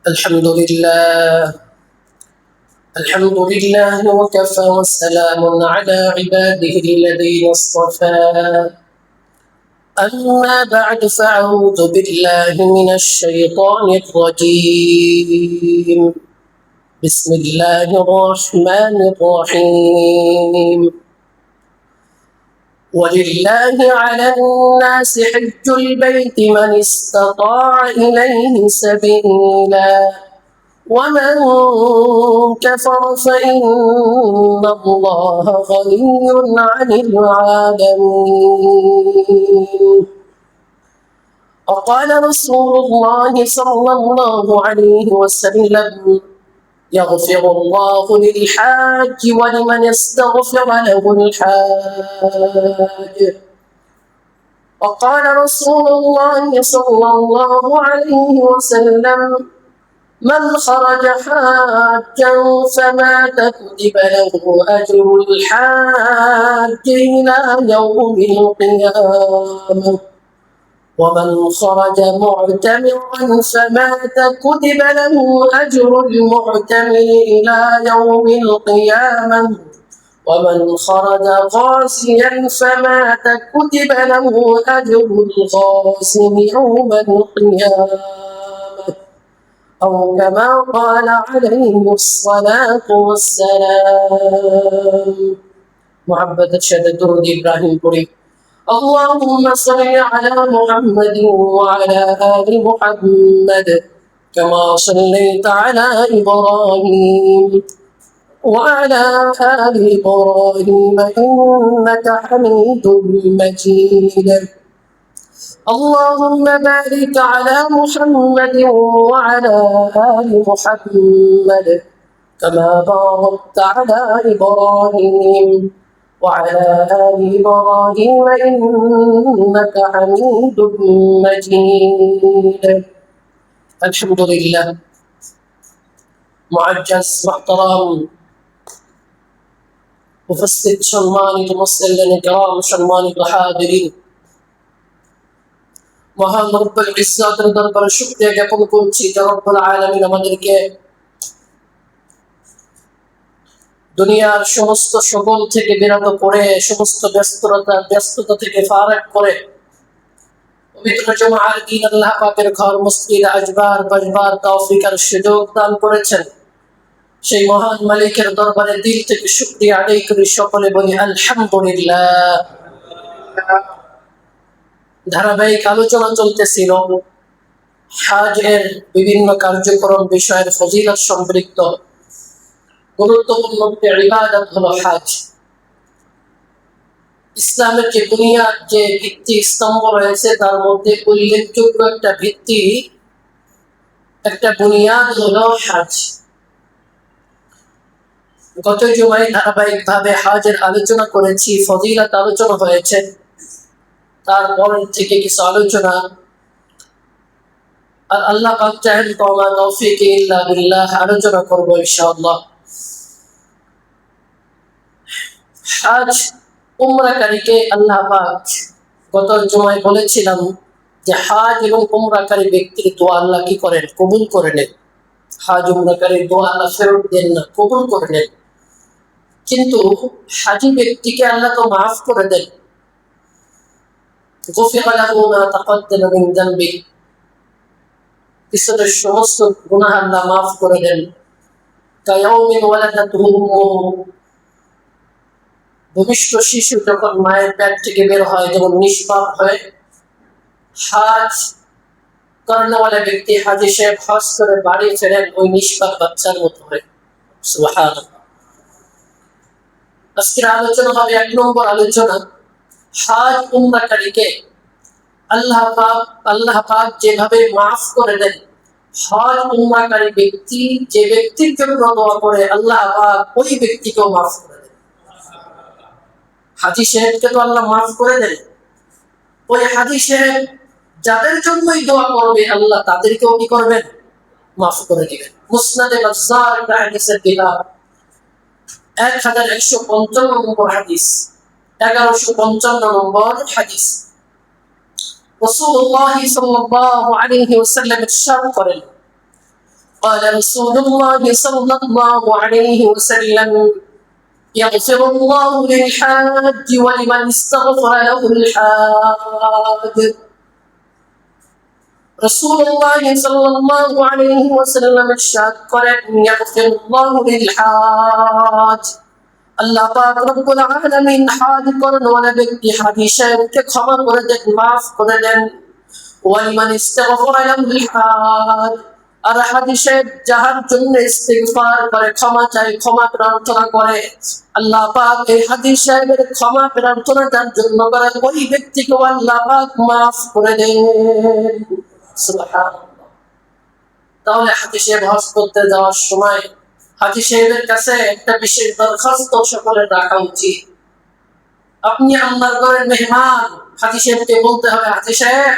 الحمد لله وكفى وسلام على عباده الذين اصطفى أما بعد فأعوذ بالله من الشيطان الرجيم بسم الله الرحمن الرحيم ولله على الناس حج البيت من استطاع إليه سبيلا ومن كفر فإن الله غني عن العالمين وقال رسول الله صلى الله عليه وسلم يغفر الله للحاج ولمن استغفر له الحاج وقال رسول الله صلى الله عليه وسلم من خرج حاجا فمات كتب له أجر الحاج إلى يوم القيامة ومن خرج معتمرا فمات كتب له أجر المعتمر إلى يوم القيامة ومن خرج غازيا فمات كتب له أجر الغازي يوم القيامة أو كما قال عليه الصلاة والسلام محبة شهادة درود إبراهيم قريب اللهم صل على محمد وعلى آل محمد كما صليت على إبراهيم وعلى آل إبراهيم إنك حميد مجيد اللهم بارك على محمد وعلى آل محمد كما باركت على إبراهيم وعلى آل إبراهيم إنك حميد مجيد الحمد لله معجز محترم مفسد সম্মানিত মুসলিম کرام সম্মানিত হাজিরিন মহান রব্বুল ইজ্জতের দরবারে শুকরিয়া জ্ঞাপন করছি যে রব্বুল আলামিন আমাদেরকে দুনিয়ার সমস্ত সকল থেকে বিরত করে সমস্ত ব্যস্ততা থেকে ফারাক করে পবিত্র জুমার দিন আল্লাহ পাকের ঘর মসজিদে আসবার বসবার তৌফিক আর সুযোগ দান করেছেন সেই মহান মালিকের দরবারে দিল থেকে শুকরিয়া আদায় করি সকলে বলি আলহামদুলিল্লাহ ধারাবাহিক আলোচনা চলতেছিল হজের বিভিন্ন কার্যক্রম বিষয়ের ফজিলত সম্পৃক্ত গুরুত্বপূর্ণ ইবাদত হলো হজ ইসলামের যে বুনিয়াদ যে ভিত্তি স্তম্ভ রয়েছে তার মধ্যে উল্লেখযোগ্য একটা বুনিয়াদ হলো হজ গত জুমায় ধারাবাহিকভাবে হজের আলোচনা করেছি ফজিলত আলোচনা হয়েছে তারপর থেকে কিছু আলোচনা আর আল্লাহ পাক চাহেন তো আমা তৌফিক ইল্লা বিল্লাহ আলোচনা করব ইনশাআল্লাহ হজ উমরাকারীকে আল্লাহ পাক গত জুমায় বলেছিলাম যে হজ এবং উমরাকারী ব্যক্তির দোয়া আল্লাহ কি করেন কবুল করে নেন হজ উমরাকারীর দোয়া আল্লাহ ফেরত দেন না কবুল করে নেন কিন্তু হাজি ব্যক্তিকে আল্লাহ তো মাফ করে দেন غفر له ما تقدم من ذنبه পিছনের সমস্ত গুনাহ আল্লাহ মাফ করে দেন কায়াউমিন ওয়ালাদাতুহু ভূমিষ্ঠ শিশু যখন মায়ের পেট থেকে বের হয় যেমন নিষ্পাপ হয় হজ করানোওয়ালা ব্যক্তি হাজি সাহেব হজ করে বাড়ি ফেরেন ওই নিষ্পাপ বাচ্চার মতো হয় সুবহানাল্লাহ আজকের আলোচনা হবে 1 নম্বর আলোচনা হজ উমরাকারীকে আল্লাহ পাক যেভাবে মাফ করে দেন হজ উমরাকারী ব্যক্তি যে ব্যক্তির জন্য দোয়া করে আল্লাহ পাক ওই ব্যক্তিকেও মাফ করে দেন হাজী সাহেবকে তো আল্লাহ মাফ করে দেন ওই হাজী সাহেব যাদের জন্যই দোয়া করবে আল্লাহ তাদেরকেও কি করবেন মাফ করে দিবেন মুসনাদে বাজ্জার হাদিসের কিতাব 1155 নম্বর হাদিস 1155 নম্বর হাদিস রাসূলুল্লাহ সাল্লাল্লাহু আলাইহি ওয়াসাল্লাম ইরশাদ করেন, قال رسول الله صلى الله عليه وسلم يغفر الله للحاج ولمن استغفر له الحاج. রাসূলুল্লাহ সাল্লাল্লাহু আলাইহি ওয়াসাল্লাম ইরশাদ করেন, ইয়াগফিরুল্লাহু লিল হাজ, আল্লাহ পাক রব্বুল আলামিন হাজ করেন ওয়ালা ব্যক্তি হাজি সাহেবকে ক্ষমা করে দেন, মাফ করে দেন। ওয়ালিমান ইস্তাগফারা লাহুল হাজ, আর হাজি সাহেব যাহার জন্য ইস্তিগফার করে, ক্ষমা চায়, ক্ষমা প্রার্থনা করে, আল্লাহ পাক এই হাজি সাহেবের ক্ষমা প্রার্থনা যার জন্য করে ওই ব্যক্তিকে আল্লাহ পাক মাফ করে দেন। সুবহানাল্লাহ। তাহলে হাজি সাহেব হজ করতে যাওয়ার সময় হাজি সাহেবের কাছে একটা বিশেষ দরখাস্ত সকলের রাখা উচিত। আপনি আল্লাহর ঘরের মেহমান, হাজি সাহেবকে বলতে হবে, হাজি সাহেব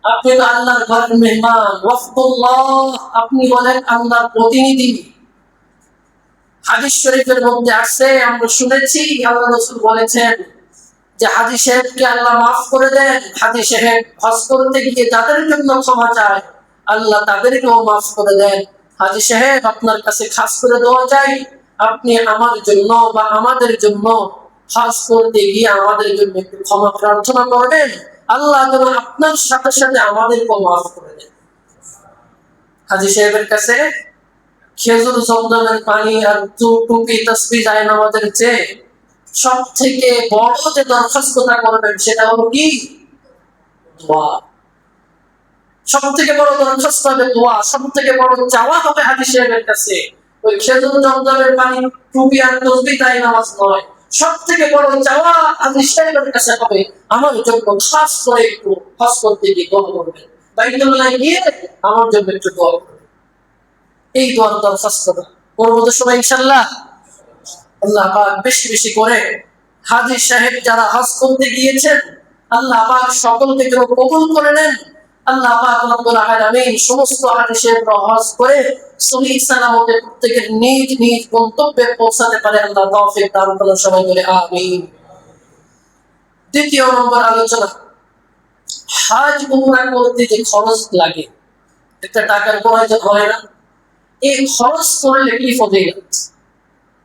আপনি তো আল্লাহর ঘরের মেহমান, ওয়াফদুল্লাহ, আপনি বলেন আল্লাহর প্রতিনিধি। হাদিস শরীফের মধ্যে আছে, আমরা শুনেছি আল্লাহ রাসূল বলেছেন যে হাজি সাহেবকে আল্লাহ মাফ করে দেন। হাজি সাহেব হজ করতে গিয়ে যাদের জন্য ক্ষমা চায় আল্লাহ তাদেরকেও মাফ করে দেন। হাজি সাহেব আপনার কাছে খাস করে দোয়া চাই, আপনি আমার জন্য বা আমাদের জন্য হজ করতে গিয়ে আমাদের জন্য একটু ক্ষমা প্রার্থনা করবেন, আল্লাহ যেন আপনার সাথে সাথে আমাদেরকেও মাফ করে দেন। হাজি সাহেবের কাছে খেজুর, জমজমের পানি আর টুপি, তাসবিহ, জায়নামাজের চেয়ে সব থেকে বড় যে দরখাস্তটা করবেন সেটা হলো কি? দোয়া। সব থেকে বড় দরখাস্ত হবে দোয়া, সব থেকে বড় চাওয়া হবে হাজি সাহেবের কাছে ওই খেজুর, জমজমের পানি, টুপি আর তাসবিহ, জায়নামাজ নয়। সব থেকে বড় চাওয়া হাজি সাহেবের কাছে হবে আমার জন্য খাস করে একটু হজ করতে গিয়ে দোয়া করবেন, বাইতুল্লাহ গিয়ে আমার জন্য একটু দোয়া করবেন। এই দোয়ার দরখাস্তটা করবো তো সবাই ইনশাআল্লাহ। আল্লাহ পাক বেশি বেশি করে হাজি সাহেব যারা হজ করতে গিয়েছেন আল্লাহ পাক সকলকে যেন কবুল করে নেন। আল্লাহ পাক রব্বুল আলামিন সমস্ত হাজি সাহেবরা হজ করে সহিহ সালামতে প্রত্যেকের নিজ নিজ গন্তব্যে পৌঁছাতে পারে আল্লাহ তৌফিক দান করুন, সবাই বলে আমিন। দ্বিতীয় নম্বর আলোচনা, হজ উমরা করতে যে খরচ লাগে, একটা টাকার প্রয়োজন হয় না? এই খরচ করলে কি ফজিলত?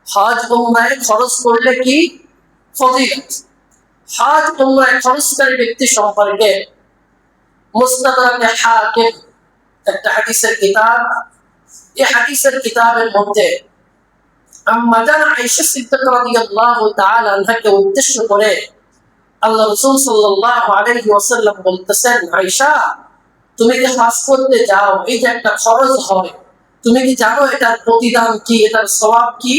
হজ উমরায় খরচ করলে কি ফজিলত? হজ উমরায় খরচকারী ব্যক্তি সম্পর্কে মুস্তাদরাকে হাকিম একটা হাদিসের কিতাব, এই হাদিসের কিতাবের মধ্যে আম্মা জান আয়েশা সিদ্দিকা রাদিয়াল্লাহু তাআলা আনহাকে উদ্দেশ্য করে আল্লাহ রাসূল সাল্লাল্লাহু আলাইহি ওয়াসাল্লাম বলতেছেন, আয়েশা তুমি যে হজ করতে যাও এই যে একটা খরচ হয়, তুমি কি জানো এটার প্রতিদান কি, এটার সওয়াব কি?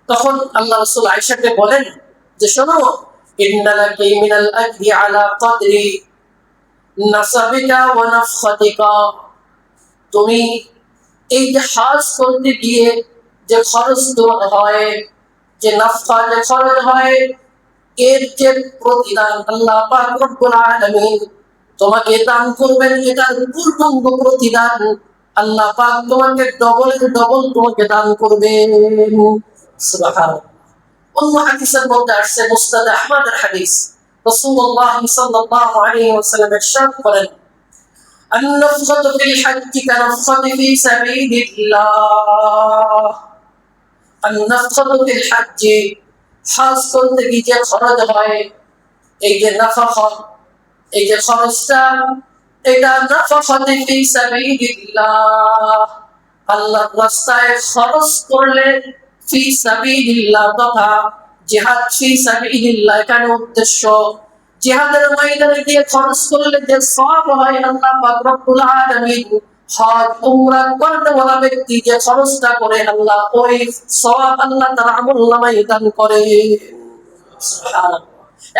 তখন আল্লাহ রাসূল আয়েশাকে বলেন যে শোনো, ইন্নালাকি মিনাল আজরি আলা কদরি নাসাবিকা ওয়া নাফখাতিকা, তুমি এই যে হজ করতে গিয়ে যে খরচ তোমার হয়, যে নাফকা, যে খরচ হয়, এর যে প্রতিদান আল্লাহ পাক রব্বুল আলামিন তোমাকে দান করবেন, এটার পূর্ণাঙ্গ প্রতিদান আল্লাহ পাক তোমাকে ডবলের ডবল তোমাকে দান করবেন। সুবহানাল্লাহ। অন্য হাদিসের মধ্যে আসছে, মুসনাদ আহমদের হাদিস, রাসূলুল্লাহ সাল্লাল্লাহু আলাইহি ওয়াসাল্লাম ইরশাদ করেন, আন-নাফকাতু ফিল হাজ্জি কানাফকাতি ফি সাবিলিল্লাহ। আন-নাফকাতু ফিল হাজ্জি, হজ করতে গিয়ে যে খরচ হয়, এই যে নাফাকা, এই যে খরচটা, এটা নাফাকাতি ফি সাবিলিল্লাহ, আল্লাহর রাস্তায় খরচ করলে, ফি সাবিলিল্লাহ তথা জিহাদ ফি সাবিলিল্লাহ এখানে উদ্দেশ্য, জিহাদের ময়দানে গিয়ে খরচ করলে যে সওয়াব হয় আল্লাহ পাক রব্বুল আলামিন হজ উমরা করতে ওয়ালা ব্যক্তি যে খরচটা করে আল্লাহ ওই সওয়াব আল্লাহ তার আমলনামায় দান করে। সুবহানাল্লাহ।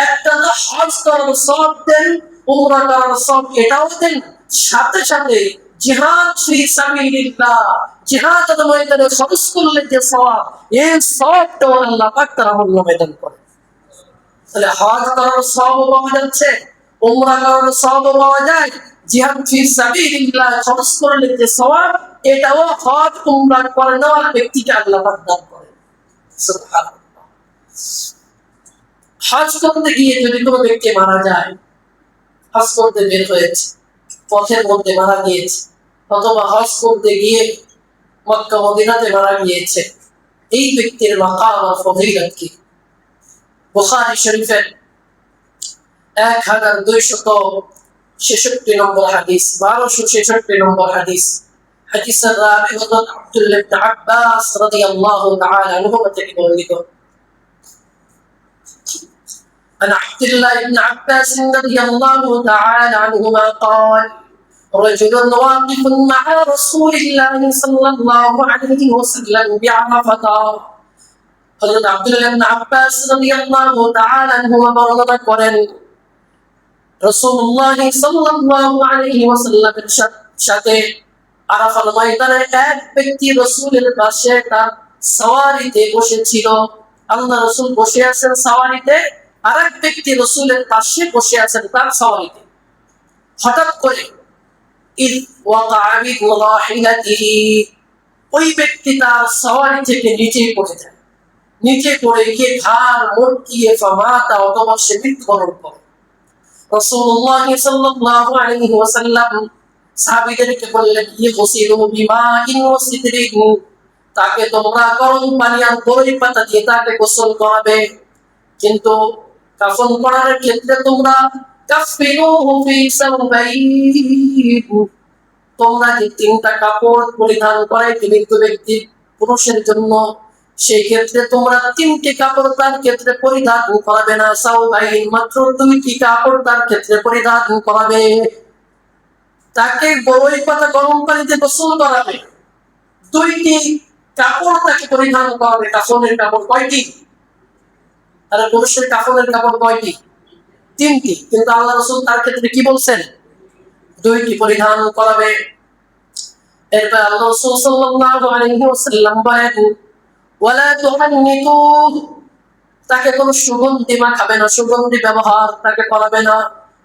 একটা না হজ করার সওয়াব দেন, উমরা করার সওয়াব এটাও দেন, সাথে সাথে জিহাদ ফি সাবিলিল্লাহ, জিহাদের ময়দানে খরচ করলে যে সওয়াব, এই সওয়াবটাও আল্লাহ পাক তার আমলনামায় দান করে। তাহলে হজ করার সওয়াব পাওয়া যাচ্ছে, উমরা করার সওয়াব পাওয়া যায়, জিহাদ ফি সাবিলিল্লাহ খরচ করলে যে সওয়াব, এটাও হজ উমরা করে নেওয়ার ব্যক্তিকে আল্লাহ পাক দান করেন। সুবহানাল্লাহ। হজ করতে গিয়ে যদি কোনো ব্যক্তি মারা যায়, হজ করতে বের হয়েছে, পথের মধ্যে মারা গিয়েছে, অথবা হজ করতে গিয়ে মক্কা মদিনাতে মারা গিয়েছে, এই ব্যক্তির মাকাম আর ফজিলত কি? বুখারী শরীফের 1266 নম্বর হাদিস, 1266 নম্বর হাদিস, হাদিসের রাবি হযরত আব্দুল্লাহ ইবনে আব্বাস রাদিয়াল্লাহু তাআলা আনহুমা থেকে বর্ণিত। عن عبد الله بن عباس رضي الله تعالى عنهما قال رجل واقف مع رسول الله صلى الله عليه وسلم بعرفة হযরত আব্দুল্লাহ ইবনে আব্বাস রাদিয়াল্লাহু তাআলা আনহুমা বর্ণনা করেন, রাসূলুল্লাহ সাল্লাল্লাহু আলাইহি ওয়াসাল্লামের সাথে আরাফার ময়দানে এক ব্যক্তি রাসূলের পাশে তার সওয়ারিতে বসেছিল। আল্লাহ রাসূল বসে আছেন সওয়ারিতে, আরেক ব্যক্তি রাসূলের পাশে বসে আছেন তার সওয়ারিতে। হঠাৎ করে ইদ ওয়াকা'a বিরাহিলাতিহি, ওই ব্যক্তি তার সওয়ারি থেকে নিচে পড়ে যায়। নিচে পড়ে গিয়ে ঘাড় মটকিয়ে ফামাতা, অথবা সে মৃত্যুবরণ করে। রাসূলুল্লাহ সাল্লাল্লাহু আলাইহি ওয়াসাল্লাম সাহাবীদেরকে বললেন, ইগসিলু বিমাইন ওয়া সিদরিন, তাকে তোমরা গরম পানি আর বরই পাতা দিয়ে তাকে গোসল করাবে, কিন্তু কাফন পরার ক্ষেত্রে তোমরা কাফিনুহু ফি সাওবাইন, তোমরা যে তিনটা কাপড় পরিধান করাইতে মৃত ব্যক্তি পুরুষের জন্য, সেই ক্ষেত্রে তোমরা তিনটি কাপড় তার ক্ষেত্রে পরিধান করাবে না, সাওবাইন মাত্র দুইটি কাপড় তার ক্ষেত্রে পরিধান করাবে। তাকে বরই পাতা গরম পানিতে গোসল করাবে, দুইটি কাপড় তাকে পরিধান করাবে। কাফনের কাপড় কয়টি? তাহলে পুরুষের কাফনের কাপড় কয়টি? তিনটি, কিন্তু আল্লাহ রাসূল তার ক্ষেত্রে কি বলছেন? দুইটি পরিধান করাবে। এরপর আল্লাহ রাসূল সাল্লাল্লাহু আলাইহি ওয়াসাল্লাম বলেন, ওয়ালা তুহান্নিতু, তাকে কোনো সুগন্ধি মাখাবে না, সুগন্ধি ব্যবহার তাকে করাবে না,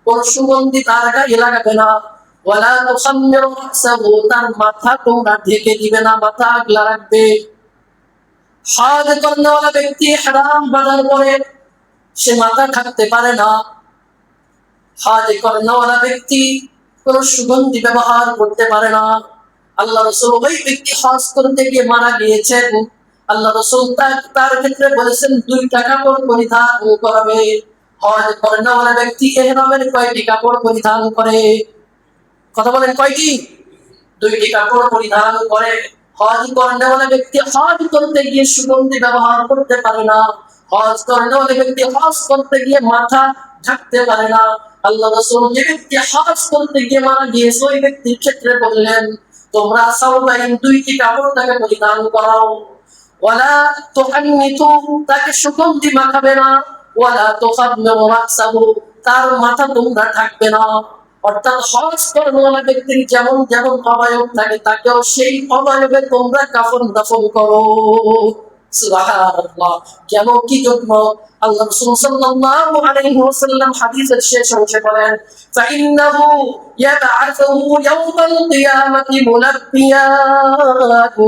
কোন সুগন্ধি তার গায়ে লাগাবে না। ওয়ালা তুখাম্মিরু রাসাহু, তার মাথা তোমরা ঢেকে দিবে না, মাথা আগলা রাখবে। হজ করানোওয়ালা ব্যক্তি ইহরাম বাঁধার পরে সে মাথা ঢাকতে পারে না। হজ করানোওয়ালা ব্যক্তি কোন সুগন্ধি ব্যবহার করতে পারে না। আল্লাহ রাসূল ওই ব্যক্তি হজ করতে গিয়ে মারা গিয়েছেন, আল্লাহ রাসূল তার ক্ষেত্রে বলেছেন দুইটা কাপড় পরিধান করবে। হজ করানোওয়ালা ব্যক্তি ইহরামের কয়টি কাপড় পরিধান করে? কথা বলেন, কয়টি? দুইটি কাপড় পরিধান করে। হজ করানোওয়ালা ব্যক্তি হজ করতে গিয়ে সুগন্ধি ব্যবহার করতে পারে না। হজ করানোওয়ালা ব্যক্তি হজ করতে গিয়ে মাথা ঢাকতে পারে না। আল্লাহ রাসূল যে ব্যক্তি হজ করতে গিয়ে মারা গিয়েছে ওই ব্যক্তির ক্ষেত্রে বললেন, তোমরা সাওবাইন দুইটি কাপড় তাকে পরিধান করাও। ওয়ালা তুহান্নিতু, তাকে সুগন্ধি মাখাবে না। ওয়ালা তুখাম্মিরু রাসাহু, তার মাথা তোমরা ঢাকবে না। অর্থাৎ হজ করানোওয়ালা ব্যক্তির যেমন যেমন অবয়ব থাকে তাকেও সেই অবয়বে তোমরা কাফন দাফন করো। সুবহানাল্লাহ। কেন, কি জন্য? আল্লাহ রাসূল সাল্লাল্লাহু আলাইহি ওয়াসাল্লাম হাদিসের শেষ অংশে বলেন, ফাইন্নাহু ইয়াবআসুহু ইয়াওমাল কিয়ামাতি মুলাব্বিয়ান,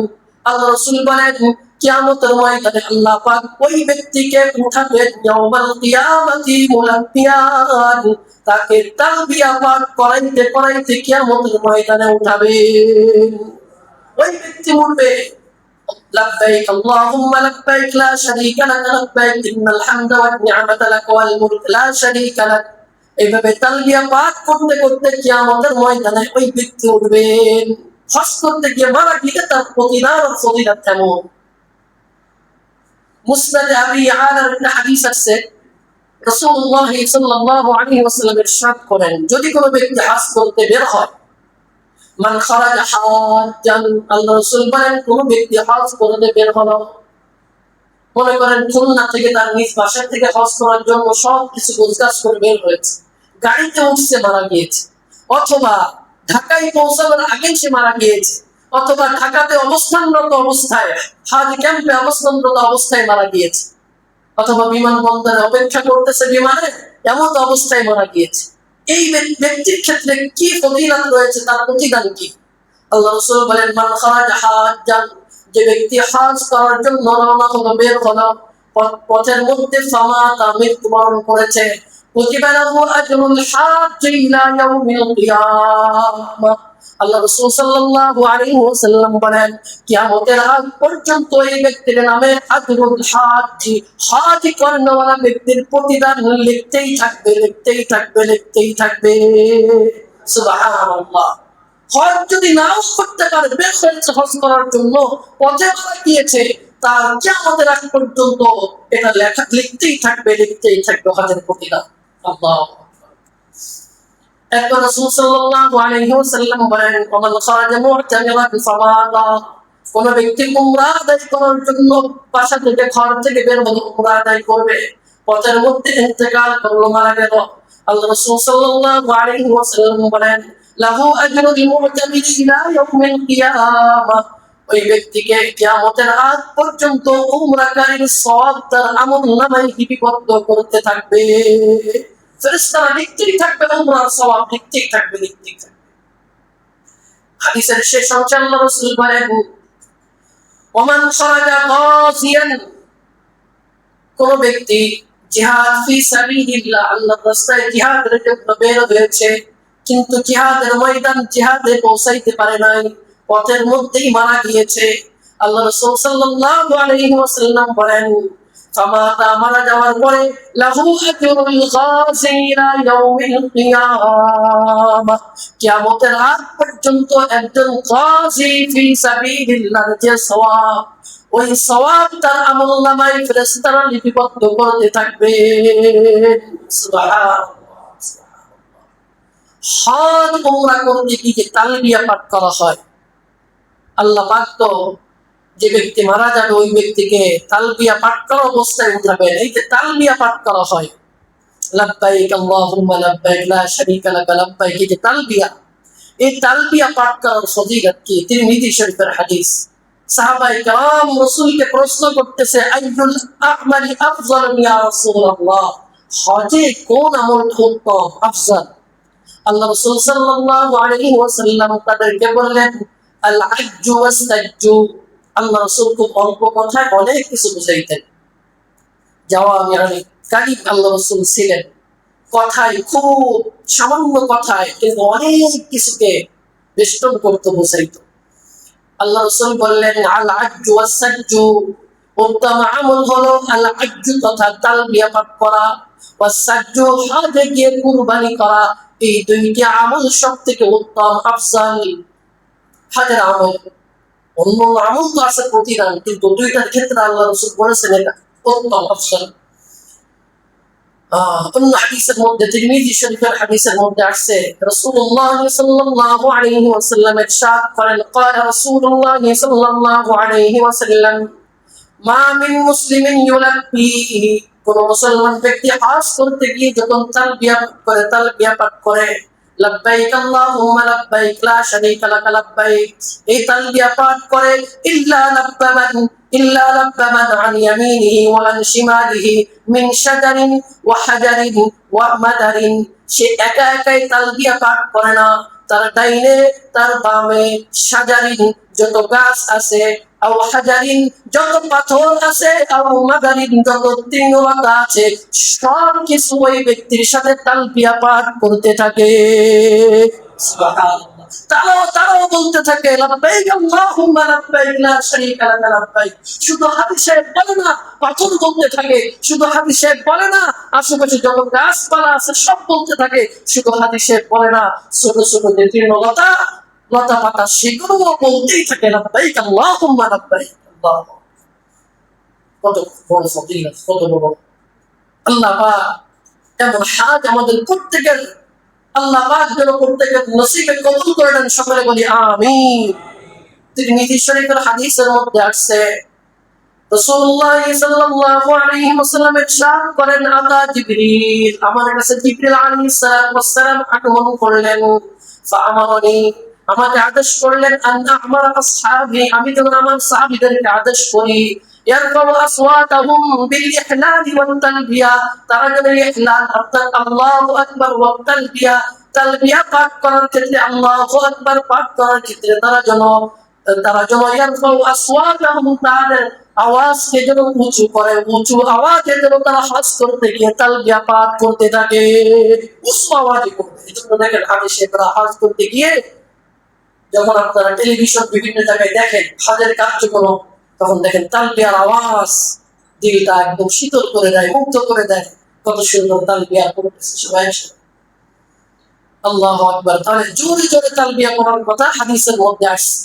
আল্লাহ রাসূল বলেন কিয়ামতের ময়দানে আল্লাহ পাক ওই ব্যক্তিকে উঠাবেন, ইয়াওমাল কিয়ামাতি মুলাব্বিয়ান, তাকে তালবিয়া পাঠ করাইতে করাইতে কিয়ামতের ময়দানে উঠাবেন। ওই ব্যক্তি বলবে, লাব্বাইক আল্লাহুম্মা লাব্বাইক লা শারীকা লাক লাব্বাইক ইন্নাল হামদা ওয়ান নি'মাতা লাক ওয়াল মুলক লা শারীকা লাক। এইভাবে তালবিয়া পাঠ করতে করতে কিয়ামতের ময়দানে ওই ব্যক্তি উঠবেন। হজ করতে গিয়ে মারা গেলে তার প্রতিদান ও ফজিলত কেমন? মুসনাদে আবি ইয়ালার একটা হাদিস আছে, রাসূলুল্লাহ সাল্লাল্লাহু আলাইহি ওয়াসাল্লাম ইরশাদ করেন, যদি কোনো ব্যক্তি হজ করতে বের হয়, মান খারাজা হাজ্জান, আল্লাহ রাসূল বলেন কোন ব্যক্তি হজ করতে বের হলো, মনে করেন খুলনা থেকে তার নিজ বাসা থেকে হজ করার জন্য সব কিছু গোছগাছ করে বের হয়েছে, গাড়িতে উঠছে মারা গিয়েছে, অথবা ঢাকায় পৌঁছানোর আগে সে মারা গিয়েছে, অথবা ঢাকাতে অবস্থানরত অবস্থায় হজ ক্যাম্পে অবস্থানরত অবস্থায় মারা গিয়েছে, অথবা বিমানবন্দরে অপেক্ষা করতেছে বিমানে, এমন অবস্থায় মারা গিয়েছে। এই ব্যক্তির ক্ষেত্রে কি ফজিলত রয়েছে, তার প্রতিদান কি? আল্লাহ রাসূল বলেন, মান খারাজা হাজ্জান, যে ব্যক্তি হজ করার জন্য রওনা হলো, বের হলো, পথের মধ্যে ফামাতা, মৃত্যুবরণ করেছে, কুতিবা লাহু আজরুল হাজ্জ ইলা ইয়াউমিল কিয়ামাহ। আল্লাহ রাসূল সাল্লাল্লাহু আলাইহি ওয়াসাল্লাম বলেন, কিয়ামতের আগ পর্যন্ত এই ব্যক্তির নামে আজরুল হাজ্জ, হজ করানোওয়ালা ব্যক্তির প্রতিদান লিখতেই থাকবে, লিখতেই থাকবে, লিখতেই থাকবে। সুবহানাল্লাহ। হজ যদি নাও করতে পারে, বের হয়েছে হজ করার জন্য, পথে মারা গিয়েছে, তার কিয়ামতের আগ পর্যন্ত এটা লেখা লিখতেই থাকবে, লিখতেই থাকবে হজের প্রতিদান। আল্লাহ। একবার রাসূল সাল্লাল্লাহু আলাইহি ওয়াসাল্লাম বলেন, ওমান খারাজা মু'তামিরান ফামাদা, কোন ব্যক্তি উমরা আদায় করার জন্য বাসা থেকে ঘর থেকে বের হলো, উমরা আদায় করবে, পথের মধ্যে ইন্তেকাল করলো, মারা গেল, আল্লাহ রাসূল সাল্লাল্লাহু আলাইহি ওয়াসাল্লাম বলেন, লাহু আজরুল মু'তামিরি ইলা ইয়াউমিল কিয়ামাহ, ওই ব্যক্তিকে কিয়ামতের আগ পর্যন্ত উমরাকারীর সওয়াব তার আমলনামায় লিপিবদ্ধ করতে থাকবে। ফেরেশতারা লিখতেই থাকবে, উমরার সওয়াব লিখতেই থাকবে, লিখতেই থাকবে। হাদিসের শেষ অংশে আল্লাহ রাসূল বলেন, ওমান খারাজা গাজিয়ান, কোন ব্যক্তি জিহাদ ফি সাবিলিল্লাহ, আল্লাহর রাস্তায় জিহাদের জন্য বের হয়েছে, কিন্তু জিহাদের ময়দান জিহাদে পৌঁছাইতে পারে নাই, পথের মধ্যেই মারা গিয়েছে, আল্লাহ রাসূল সাল্লাল্লাহু আলাইহি ওয়াসাল্লাম বলেন, ফামাতা, মারা যাওয়ার পরে, লাহু আজরুল গাজি ইলা ইয়াউমিল কিয়ামাহ, কিয়ামতের আগ পর্যন্ত একজন গাজি ফি সাবিলিল্লাহ যে সওয়াব, ওই সওয়াব তার আমলনামায় ফেরেশতারা লিপিবদ্ধ করতে থাকবে। সুবহানাল্লাহ। হজ উমরা করতে গিয়ে যে তালবিয়া পাঠ করা হয়, আল্লাহ পাক তো যে ব্যক্তি মারা যাবে ওই ব্যক্তিকে তালবিয়া পাঠ করা অবস্থায় উঠাবেন। এই যে তালবিয়া পাঠ করা হয়, লাব্বাইক আল্লাহুম্মা লাব্বাইক লা শারীকা লাক লাব্বাইক, এই যে তালবিয়া, এই তালবিয়া পাঠ করার ফজিলত কি? তিরমিজি শরীফের হাদিস। সাহাবায়ে কেরাম রাসূলকে প্রশ্ন করতেছে, আইয়ুল আমালি আফযাল ইয়া রাসূলুল্লাহ, হজে কোন আমল উত্তম আফজাল? আল্লাহ রাসূল সাল্লাল্লাহু আলাইহি ওয়াসাল্লাম তাদেরকে বললেন, আল হাজ্জু ওয়াস সাজ্জু। আল্লাহ রাসূল খুব অল্প কথায় অনেক কিছু বুঝাইতেন। জাওয়ামিউল কালিম আল্লাহ রাসূল ছিলেন, কথায় খুব সামান্য কথায় কিন্তু অনেক কিছুকে বেষ্টন করতে বুঝাইতো। আল্লাহ রাসূল বললেন, আল হাজ্জু ওয়াস সাজ্জু, উত্তম আমল হলো আল হাজ্জু তথা তালবিয়া পাঠ করা, ওয়াস সাজ্জু হজে গিয়ে কুরবানি করা। এই দুইটি আমল সবথেকে উত্তম আফজাল হজের আমল। অন্য আমল তো আছে প্রতিদান, কিন্তু দুইটার ক্ষেত্রে আল্লাহ রাসূল বলেছেন এটা উত্তম আফজাল। অন্য হাদিসের মধ্যে, তিরমিজি শরীফের হাদিসের মধ্যে আসছে, রাসূলুল্লাহ সাল্লাল্লাহু আলাইহি ওয়াসাল্লাম ইরশাদ করেন, ক্বালা রাসূলুল্লাহ সাল্লাল্লাহু আলাইহি ওয়াসাল্লাম, মা মিন মুসলিমিন ইউলাব্বি, কোন মুসলমান ব্যক্তি হজ করতে গিয়ে যখন তালবিয়া পাঠ করে, লাব্বাইক আল্লাহুম্মা লাব্বাইক লা শারীকা লাক লাব্বাইক, এই তালবিয়া পাঠ করে, ইল্লা লাব্বামান আন ইয়ামিনিহি ওয়া আন শিমালিহি মিন শাজারিন ওয়া হাজারিন ওয়া মাদারিন, সে একা একাই তালবিয়া পাঠ করে না, তার ডাইনে তার বামে শাজারিন যত গাছ আছে, আও হাজারিন যত পাথর আছে, আও মাদারিন যত তৃণলতা আছে, সব কিছু ওই ব্যক্তির সাথে তালবিয়া পাঠ করতে থাকে। সুবহানাল্লাহ। তারাও বলতে থাকে, লাব্বাইক আল্লাহুম্মা লাব্বাইক লা শারীকা লাক লাব্বাইক। শুধু হাদিসে বলে না, পাথর বলতে থাকে, শুধু হাদিসে বলে না, আশেপাশে যত গাছপালা আছে সব বলতে থাকে, শুধু হাদিসে বলে না, ছোট ছোট যে তৃণলতা লতা পাতা সেগুলো বলতেই থাকে, লাব্বাইক আল্লাহুম্মা লাব্বাইক। আল্লাহ, কত বড় ফজিলত, কত বড়। আল্লাহ পাক এমন হাজ আমাদের প্রত্যেকের, আল্লাহ পাক যেন প্রত্যেকের নসিবে কবুল করে নেন, সকলে বলি আমিন। তিরমিজি শরীফের হাদিসের মধ্যে আসছে, রাসূলুল্লাহ সাল্লাল্লাহু আলাইহি ওয়াসাল্লাম ইরশাদ করেন, আতা জিবরিল, আমার কাছে জিবরিল আলাইহিস সালাম আগমন করলেন, ফাআমারানি, আমাকে আদেশ করলেন, আন আ'মারা আসহাবি, আমি যেন আমার সাহাবীদেরকে আদেশ করি, ইয়ারফাউ আসওয়াতাহুম বিল ইহলাল ওয়াত তালবিয়া, তারা যেন ইহলাল অর্থাৎ আল্লাহু আকবার ওয়াত তালবিয়া, তালবিয়া পাঠ করার ক্ষেত্রে, আল্লাহু আকবার পাঠ করার ক্ষেত্রে তারা যেন ইয়ারফাউ আসওয়াতাহুম, তাদের আওয়াজকে যেন উঁচু করে, উঁচু আওয়াজে যেন তারা হজ করতে গিয়ে তালবিয়া পাঠ করতে থাকে, উঁচু আওয়াজে করবে। এজন্য দেখেন হাদিসে তারা হজ করতে গিয়ে যখন আপনারা টেলিভিশন বিভিন্ন জায়গায় দেখেন হজের কার্যক্রম, তখন দেখেন তালবিয়ার আওয়াজ দিলটা একদম শীতল করে দেয়, মুগ্ধ করে দেয়। কত সুন্দর তালবিয়া করতেছে সবাই। আল্লাহু আকবার। তাহলে জোরে জোরে তালবিয়া করার কথা হাদিসের মধ্যে আসছে।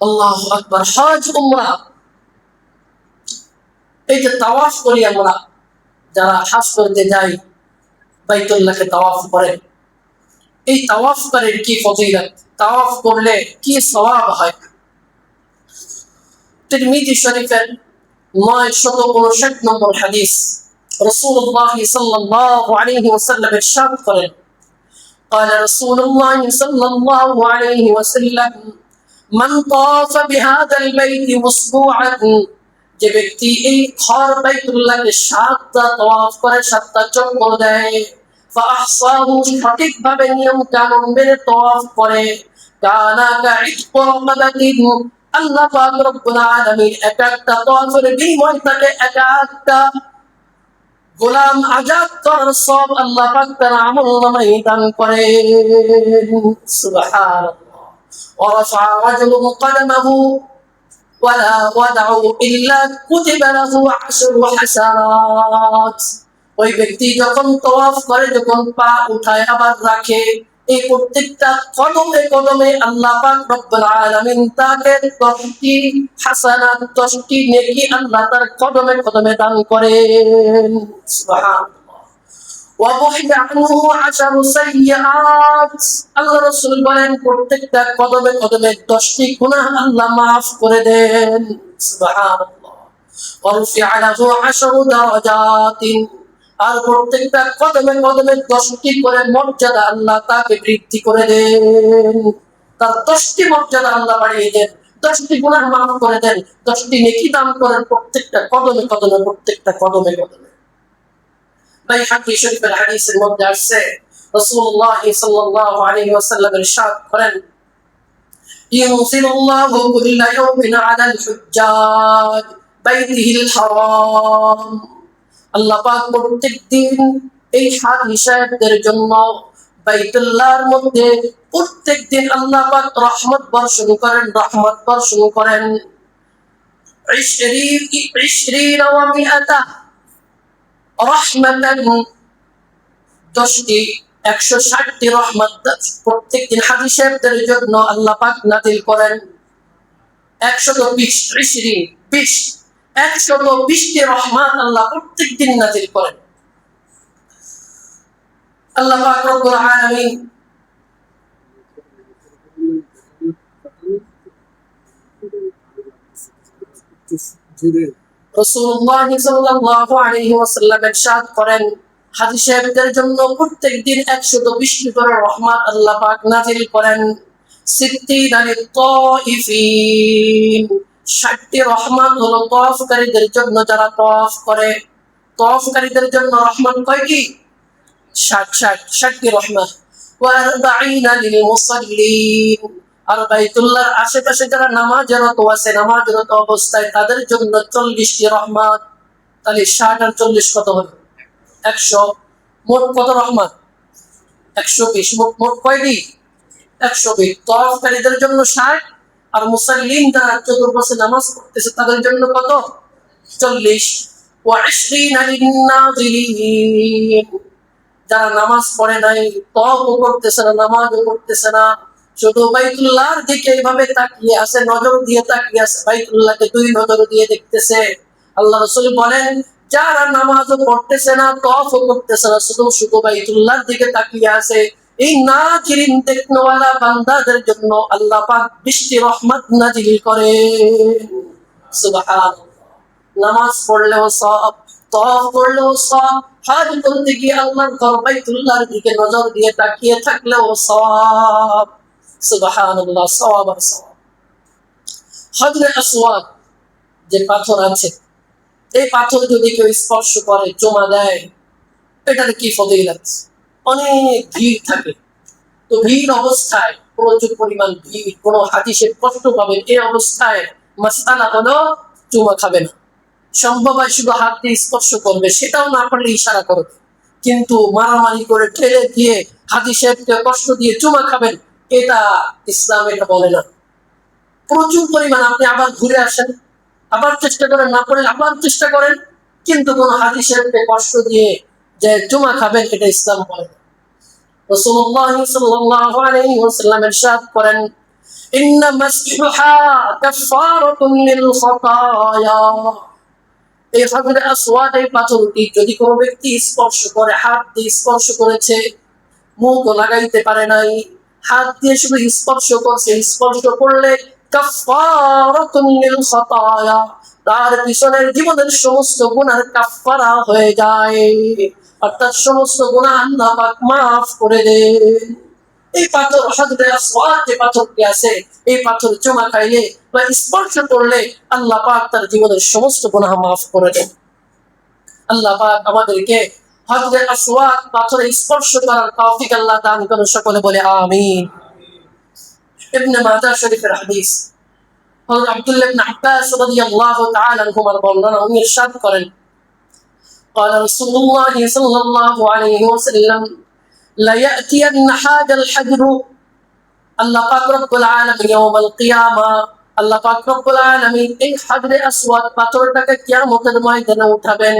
আল্লাহু আকবার। হজ উমরা, এই যে তাওয়াফ করি আমরা, যারা হজ করতে যাই বাইতুল্লাহকে তাওয়াফ করে, এই তাওয়াফ করার কি ফজিলত, তাওয়াফ করলে কি সওয়াব হয়। তিরমিজি শরীফের 959 নম্বর হাদিস, রাসূলুল্লাহ সাল্লাল্লাহু আলাইহি ওয়াসাল্লাম ইরশাদ করেন, قال رسول الله صلى الله عليه وسلم من طاف بهذا البيت اسبوعا, যে ব্যক্তি এই ঘর বাইতুল্লাহকে 7টা তাওয়াফ করে, 7টা চক্কর দেয়, ফাহসাহু, সঠিকভাবে নিয়ম কানুন মেনে তাওয়াফ করে, কানা কাইতকু রাকাবাতিন, আল্লাহ পাক রব্বুল আলামিন এক একটা তাওয়াফের বিনিময়ে তাকে এক একটা গোলাম আজাদ করার সব আল্লাহ পাক তার আমলনামায় দান করেন। সুবহানাল্লাহ। ওয়ারাফা রাজুলুন কদমাহু ওয়ালা ওয়াদাউ ইল্লা কুতিবা লাহু 10 হাসানাত। ওই ব্যক্তি যখন তাওয়াফ করে, যখন পা উঠায় আবার রাখে, এই প্রত্যেকটা কদমে কদমে আল্লাহ পাক রব্বুল আলামিন তাকে 10টি হাসানাত, 10টি নেকি আল্লাহ তার কদমে কদমে দান করেন। সুবহানাল্লাহ। ওয়া বুহিদা আনহু 10 সাইয়্যাত, আল্লাহ রাসূল বলেন প্রত্যেকটা কদমে কদমে 10টি গুনাহ আল্লাহ maaf করে দেন। সুবহানাল্লাহ। ওয়া রুফি'a লাহু 10 দারাজাতিন, আর প্রত্যেকটা কদমে কদমে 10টি করে মর্যাদা আল্লাহ তাকে বৃদ্ধি করে দেন। তার 10টি মর্যাদা আল্লাহ বাড়িয়ে দেন, 10টি গুনাহ maaf করে দেন, 10টি নেকি দান করেন প্রত্যেকটা কদমে কদমে, প্রত্যেকটা কদমে কদমে। বাইহাকী শরীফের হাদিসের মধ্যে আসছে, রাসূলুল্লাহ সাল্লাল্লাহু আলাইহি ওয়াসাল্লাম ইরশাদ করেন, ইউনজিলুল্লাহু কুল্লা ইয়াউমিন আলাল হুজ্জাজ বাইতিহিল হারাম, আল্লাহ পাক প্রত্যেকদিন এই হাজি সাহেবদের জন্য বাইতুল্লাহর মধ্যে প্রত্যেকদিন আল্লাহ পাক রহমত বর্ষণ করেন, রহমত বর্ষণ করেন। 20 ওয়া 100 রহমাতান, 160টি রহমত প্রত্যেকদিন হাজি সাহেবদের জন্য আল্লাহ পাক নাযিল করেন। 120টি রহমত আল্লাহ প্রত্যেকদিন নাযিল করেন। আল্লাহ পাক রব্বুল আলামিন রাসূলুল্লাহ সাল্লাল্লাহু আলাইহি ওয়াসাল্লাম ইরশাদ করেন, হাজী সাহেবদের জন্য প্রত্যেকদিন 120টি করে রহমত আল্লাহ পাক নাযিল করেন। সিত্তিনা লিত-তাইফিন, 60টি রহমত হলো তাওয়াফকারীদের জন্য, যারা তাওয়াফ করে। তাওয়াফকারীদের জন্য রহমত কয়টি? 60টি রহমত। ওয়া 40 লিল মুসাল্লিন, আর বাইতুল্লাহর আশেপাশে যারা নামাজরত আছে, নামাজরত অবস্থায় তাদের জন্য 40টি রহমত। তাহলে 60 আর 40 কত হলো? 100। মোট কত রহমত? 120। মোট কয়টি? 120। তাওয়াফকারীদের জন্য 60, আর মুসাল্লিন যারা চতুর্পাশে নামাজ পড়তেছে তাদের জন্য কত? 40। ওয়া 20 লিন-নাযিলিন, যারা নামাজ পড়ে নাই, তাওয়াফও করতেছে না, নামাজও করতেছে না, শুধু বাইতুল্লাহর দিকে এইভাবে তাকিয়ে আছে, নজর দিয়ে তাকিয়ে আছে, বাইতুল্লাহকে 2 নজর দিয়ে দেখতেছে। আল্লাহ রাসূল বলেন, যারা নামাজও পড়তেছে না, তাওয়াফও করতেছে না, শুধু বাইতুল্লাহর দিকে তাকিয়ে আছে, এই নাজিরিন দেখনেওয়ালা বান্দাদের জন্য আল্লাহ পাক 20টি রহমত নাজিল করেন। সুবহানাল্লাহ। নামাজ পড়লেও সওয়াব, তাওয়াফ করলেও সওয়াব, হজ করতে গিয়ে আল্লাহর ঘর বাইতুল্লাহর দিকে নজর দিয়ে তাকিয়ে থাকলেও সওয়াব। সুবহানাল্লাহ, সওয়াব আর সওয়াব। হজরে আসওয়াদ যে পাথর আছে, এই পাথর যদি কেউ স্পর্শ করে, চুমা দেয়, এটার কি ফজিলত? অনেক ভিড় থাকে, তো ভিড় অবস্থায়, প্রচুর পরিমাণ ভিড়, কোন হাদিসে কষ্ট পাবে, এই অবস্থায় মাসআলা হলো চুমা খাবে না, সম্ভব হয় শুধু হাত দিয়ে স্পর্শ করবে, সেটাও না পারলে ইশারা করবে। কিন্তু মারামারি করে ঠেলে দিয়ে হাজি সাহেবকে কষ্ট দিয়ে চুমা খাবেন, এটা ইসলাম এটা বলে না। প্রচুর পরিমাণ আপনি আবার ঘুরে আসেন, আবার চেষ্টা করেন, না পারলে আবার চেষ্টা করেন, কিন্তু কোন হাজি সাহেবকে কষ্ট দিয়ে যে চুমা খাবেন, এটা ইসলাম বলে না। রাসূলুল্লাহ সাল্লাল্লাহু আলাইহি ওয়াসাল্লাম ইরশাদ করেন, ইন্না মাসহুহা কাফফারাতুন লিল খাতায়া। এই হাজরে আসওয়াদ, এই পাথরটি যদি কোনো ব্যক্তি স্পর্শ করে, হাত দিয়ে স্পর্শ করেছে, মুখ লাগাইতে পারে নাই, হাত দিয়ে শুধু স্পর্শ করছে, স্পর্শ করলে কাফফারাতুন লিল খাতায়া, তার পিছনের জীবনের সমস্ত গুনাহ কাফফারা হয়ে যায়, অর্থাৎ সমস্ত গুনাহ আল্লাহ পাক মাফ করে দেন। এই পাথর হাজরে আসওয়াদ, যে পাথরটি আছে, এই পাথর চুমা খাইলে বা স্পর্শ করলে আল্লাহ পাক তার জীবনের সমস্ত গুনাহ মাফ করে দেন। আল্লাহ পাক আমাদেরকে হাজরে আসওয়াদ পাথরে স্পর্শ করার তৌফিক আল্লাহ দান করুন, সকলে বলে আমিন। ইবনে মাজাহ শরীফের হাদিস, হযরত আব্দুল্লাহ ইবনে আব্বাস রাদিয়াল্লাহু তাআলা আনহুমার বর্ণনা, উনি ইরশাদ করেন, قال رسول الله صلى الله عليه وسلم لا يأتين هذا الحجر। আল্লাহ পাক রব্বুল আলামিন ইয়াউমাল কিয়ামা, আল্লাহ পাক রব্বুল আলামিন এই হাজরে আসওয়াদ পাথরটাকে কিয়ামতের ময়দানে উঠাবেন।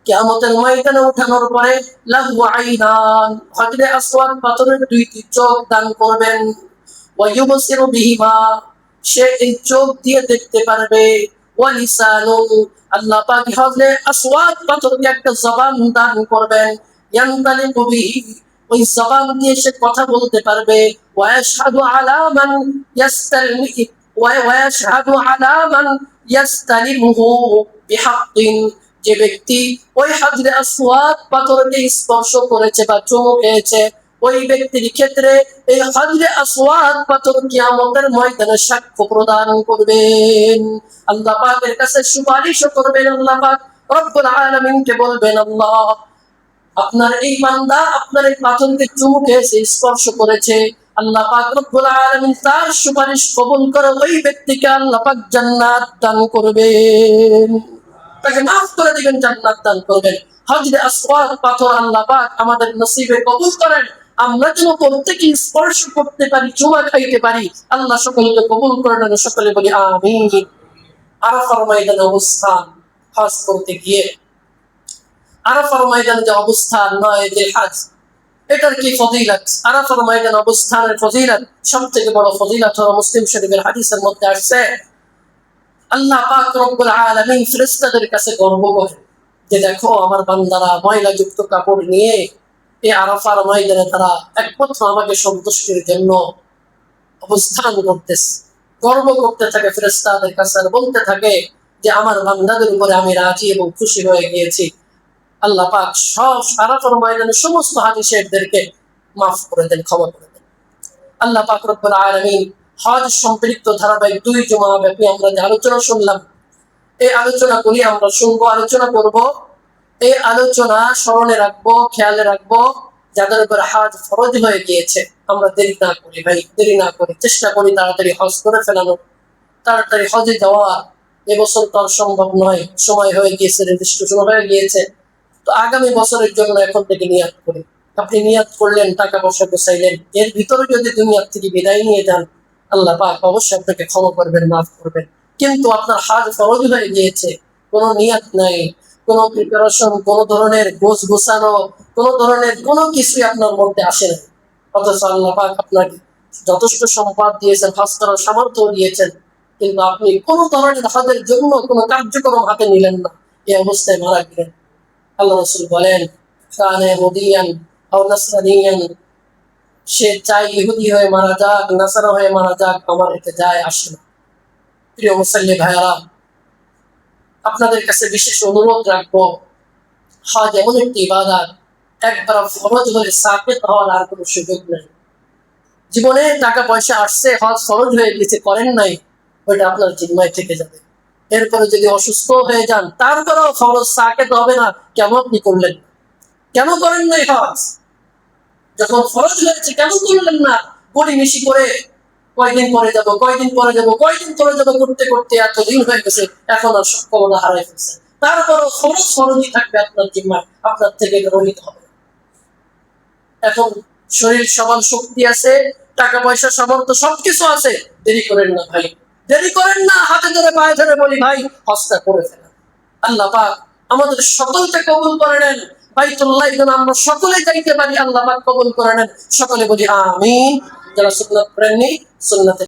কিয়ামতের ময়দানে উঠানোর পরে লাহু আইনান, হাজরে আসওয়াদ পাথরের দুইটি চোখ দান করবেন। ওয়া ইউবসিরু বিহিমা, সে এই চোখ দিয়ে দেখতে পারবে। ওয়া লিসানুন, আল্লাহ পাক হাজরে আসওয়াদ পাথরকে একটা জবান দান করবেন। ইয়ানতালিকু বিহি, ওই জবান দিয়ে সে কথা বলতে পারবে। ওয়াশহাদু আলা মান ইয়াস্তালমি ওয়াশহাদু আলা মান ইয়াস্তালিমুহু বিহাক্কিন, যে ব্যক্তি ওই হাজরে আসওয়াদ পাথরকে স্পর্শ করেছে বা চুমু খেয়েছে, ওই ব্যক্তির ক্ষেত্রে এই হাজরে আসওয়াদ পাথর কিয়ামতের ময়দানে সাক্ষ্য প্রদান করবেন। আল্লাহ পাকের কাছে সুপারিশ করবেন। আল্লাহ পাক রব্বুল আলামিনকে বলবেন, আল্লাহ, আপনার এই বান্দা আপনার এই পাথরকে চুমু খেয়েছে, স্পর্শ করেছে, আল্লাহ পাক রব্বুল আলামিন তার সুপারিশ কবুল করে ওই ব্যক্তিকে আল্লাহ পাক জান্নাত দান করবেন, তাকে মাফ করে দিবেন, জান্নাত দান করবেন। হাজরে আসওয়াদ পাথর আল্লাহ পাক আমাদের নসিবে কবুল করেন, আমরা যেন প্রত্যেকে স্পর্শ করতে পারি, চুমা খাইতে পারি। আল্লাহ সকলকে কবুল করেন, সকলে বলি আমিন। আরাফার ময়দানে অবস্থান, হজ করতে গিয়ে আরাফার ময়দানে যে অবস্থান, 9 জিলহজ, এটার কি ফজিলত? আরাফার ময়দানে অবস্থানের ফজিলত, সবথেকে বড় ফজিলত হলো মুসলিম শরীফের হাদিসের মধ্যে আসছে, আল্লাহ পাক রব্বুল আলামিন ফেরেশতাদের কাছে গর্ব করে যে, দেখো আমার বান্দারা ময়লাযুক্ত কাপড় নিয়ে এই আরাফার ময়দানে তারা একমাত্র আমাকে সন্তুষ্টির জন্য অবস্থান করতেছে। গর্ব করতে থাকে ফেরেশতাদের কাছে, আর বলতে থাকে যে আমার বান্দাদের উপরে আমি রাজি এবং খুশি হয়ে গিয়েছি। আল্লাহ পাক সব আরাফার ময়দানে সমস্ত হাজী সাহেবদেরকে মাফ করে দেন, ক্ষমা করে দেন। আল্লাহ পাক রব্বুল আলামিন হজ সম্পৃক্ত ধারাবাহিক 2 জুমা ব্যাপী আমরা যে আলোচনা শুনলাম, এই আলোচনাগুলি আমরা শুনবো, আলোচনা করব। এই আলোচনা স্মরণে রাখবো, খেয়ালে রাখবো, যাদের উপর হজ ফরজ হয়ে গিয়েছে আমরা দেরি না করি, ভাই দেরি না করি, চেষ্টা করি তাড়াতাড়ি হজ করে ফেলানো, তাড়াতাড়ি হজে যাওয়া। এবছর তো আর সম্ভব নয়, সময় হয়ে গিয়েছে, রেজিস্ট্রেশন হয়ে গিয়েছে, তো আগামী বছরের জন্য এখন থেকে নিয়াত করি। আপনি নিয়াত করলেন, টাকা পয়সা গোছাইলেন, এর ভিতরে যদি দুনিয়ার থেকে বিদায় নিয়ে যান, আল্লাহ পাক অবশ্যই আপনাকে ক্ষমা করবেন, মাফ করবেন। কিন্তু আপনার হজ ফরজ হয়ে গিয়েছে, কোনো নিয়াত নাই, কোনো প্রিপারেশন, কোনো ধরনের গোছ গোছানো, কোনো ধরনের কোনো কিছুই আপনার মধ্যে আসে না, অথচ আল্লাহ পাক আপনাকে যথেষ্ট সম্পদ দিয়েছেন, হজ করার সামর্থ্য দিয়েছেন, কিন্তু আপনি কোনো ধরনের হজের জন্য কোনো কার্যক্রম হাতে নিলেন না, এই অবস্থায় মারা গেলেন। আল্লাহ রাসূল বলেন, কানে ইহুদিয়ান আও নাসরানিয়ান, সে চাই ইহুদি হয়ে মারা যাক, নাসারা হয়ে মারা যাক, আমার এতে যায় আসে না। প্রিয় মুসল্লি ভাইয়ারা, আপনাদের কাছে বিশেষ অনুরোধ রাখবো, হজ এমন একটি ইবাদত, একবার ফরজ হয়ে সাকিত হওয়ার আর কোনো সুযোগ নেই। জীবনে টাকা পয়সা আসছে, হজ ফরজ হয়ে গেছে, করেন নাই, ওইটা আপনার জিম্মায় থেকে যাবে। এরপরে যদি অসুস্থ হয়ে যান, তারপরেও ফরজ সাকিত হবে না, কেন আপনি করলেন, কেন করেন নাই হজ? যখন ফরজ হয়েছে কেন করলেন না? গড়ি মিশি করে কয়দিন পরে যাব, কয়দিন পরে যাব, কয়দিন পরে যাব করতে করতে এতদিন হয়ে গেছে, এখন আর সক্ষমতা হারাই ফেলছে। তারপরও ফরজই থাকবে আপনার জিম্মায়, আপনার থেকে গ্রহিত হবে। এখন শরীর সমান শক্তি আছে, টাকা পয়সা সামর্থ্য সবকিছু আছে, দেরি করেন না ভাই, দেরি করেন না। হাতে ধরে পায়ে ধরে বলি ভাই, হজটা করে ফেলেন। আল্লাহ পাক আমাদের সকলকে কবুল করে নেন। বাইতুল্লাহ যেন আমরা সকলে যাইতে পারি, আল্লাহ পাক কবুল করে নেন। সকলে বলি আমিন। যারা সুন্নাত পড়েননি, সুন্নাতে